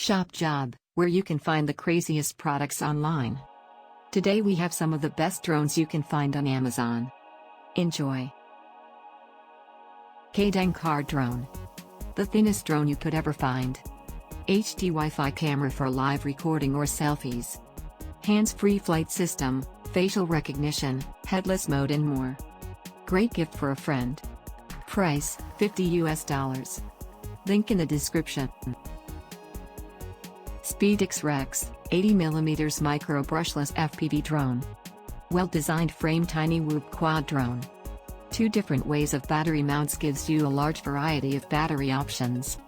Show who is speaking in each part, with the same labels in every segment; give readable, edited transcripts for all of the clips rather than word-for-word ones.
Speaker 1: Shop Job, where you can find the craziest products online. Today we have some of the best drones you can find on Amazon. Enjoy. Kdang Drone. The thinnest drone you could ever find. HD Wi-Fi camera for live recording or selfies. Hands-free flight system, facial recognition, headless mode and more. Great gift for a friend. Price, $50 US. Link in the description. SpeedX Rex, 80mm micro brushless FPV drone. Well-designed frame tiny Whoop quad drone. 2 different ways of battery mounts gives you a large variety of battery options.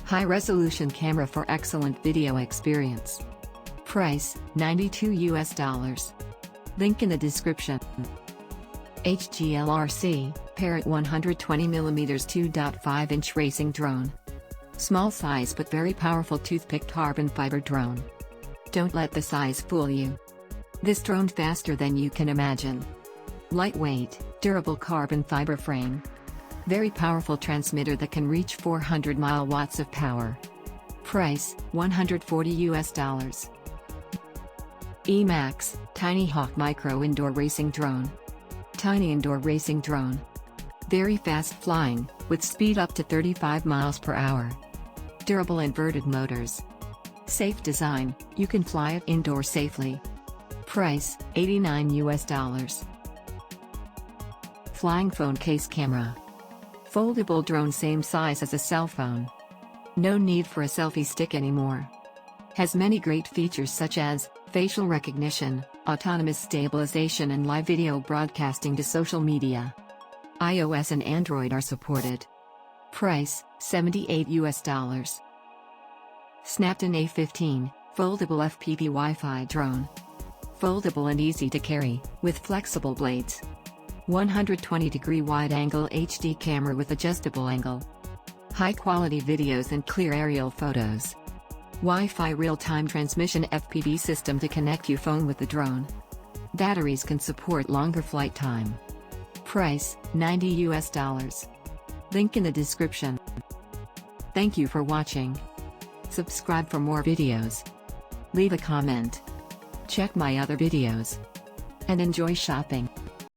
Speaker 1: High-resolution camera for excellent video experience. Price, $92 US. Link in the description. HGLRC, Parrot 120mm 2.5-inch racing drone. Small size but very powerful toothpick carbon fiber drone. Don't let the size fool you. This drone faster than you can imagine. Lightweight, durable carbon fiber frame. Very powerful transmitter that can reach 400 mW of power. Price, $140 US. Emax, Tiny Hawk Micro Indoor Racing Drone. Tiny indoor racing drone. Very fast flying, with speed up to 35 miles per hour. Durable inverted motors. Safe design, you can fly it indoor safely. Price, $89 US. Flying phone case camera. Foldable drone same size as a cell phone. No need for a selfie stick anymore. Has many great features such as facial recognition, autonomous stabilization and live video broadcasting to social media. iOS and Android are supported. Price, $78 US. Snapton A15, foldable FPV Wi-Fi drone. Foldable and easy to carry, with flexible blades. 120-degree wide-angle HD camera with adjustable angle. High-quality videos and clear aerial photos. Wi-Fi real-time transmission FPV system to connect your phone with the drone. Batteries can support longer flight time. Price, $90 US. Link in the description. Thank you for watching. Subscribe for more videos. Leave a comment. Check my other videos. And enjoy shopping.